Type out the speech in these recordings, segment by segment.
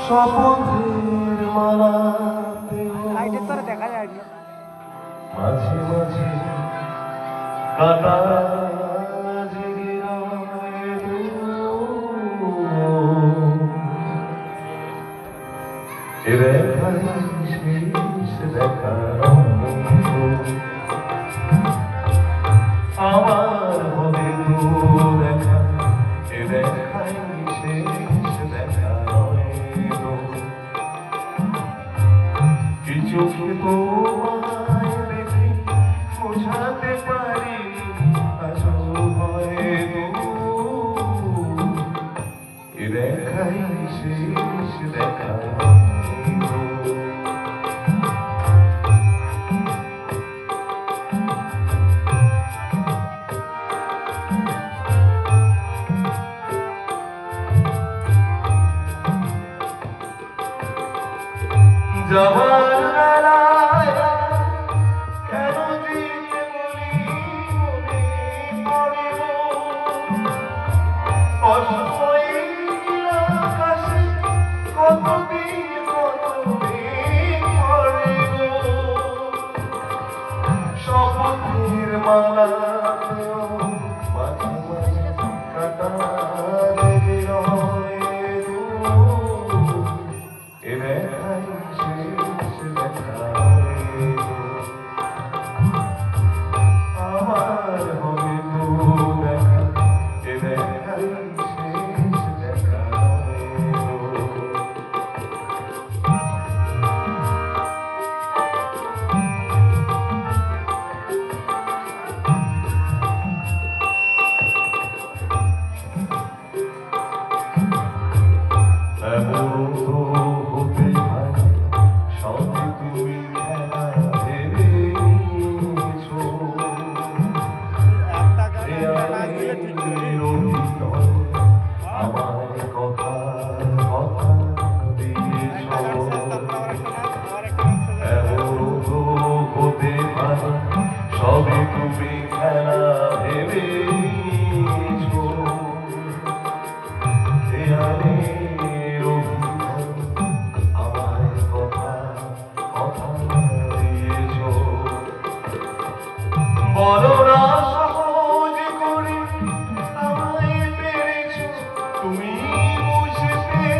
শপথের মালা দেখা যায় মাঝে মাঝে কাটা আমার হবে দেখা এ দেখাই শেষ দেখা কিছু তোমায় দেখে বোঝাতে পারি আসল হয়তো এ দেখাই শেষ দেখা যাওয়ার বেলায় কেন দিতে বলি মনে পড়ে অসময়ের আকাশে কতদিন পড়ে শপথের মালা মাঝে মাঝে কাটা সবই তুমি খেলা ভেবেছো আমার কথা কথা দিয়েছো বলো না সহজ করে আমায় পেরেছো তুমি বুঝতে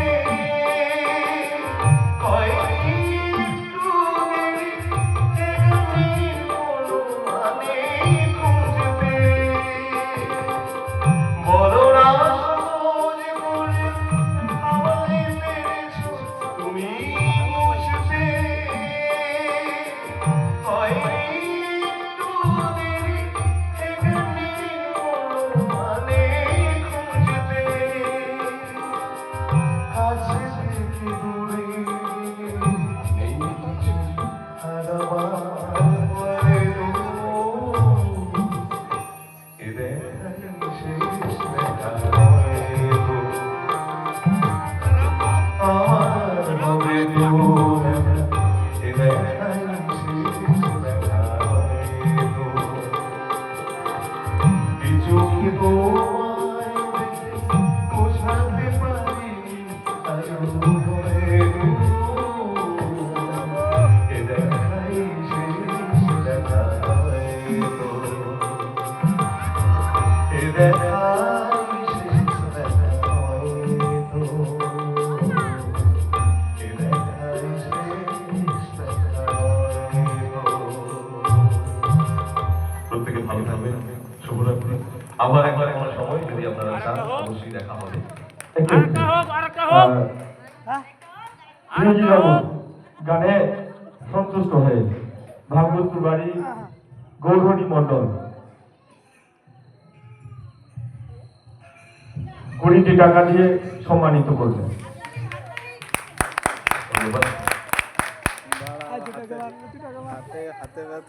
প্রত্যেকে ভালো থাকবেন শুভরাত্রি আবার একবার কোনো সময় যদি আপনারা চান অবশ্যই দেখা হবে গানে সন্তুষ্ট হয়ে ভাগবতপুর বাড়ি গৌরহরি মন্ডল 20 টাকা দিয়ে সম্মানিত করবেন। ধন্যবাদ।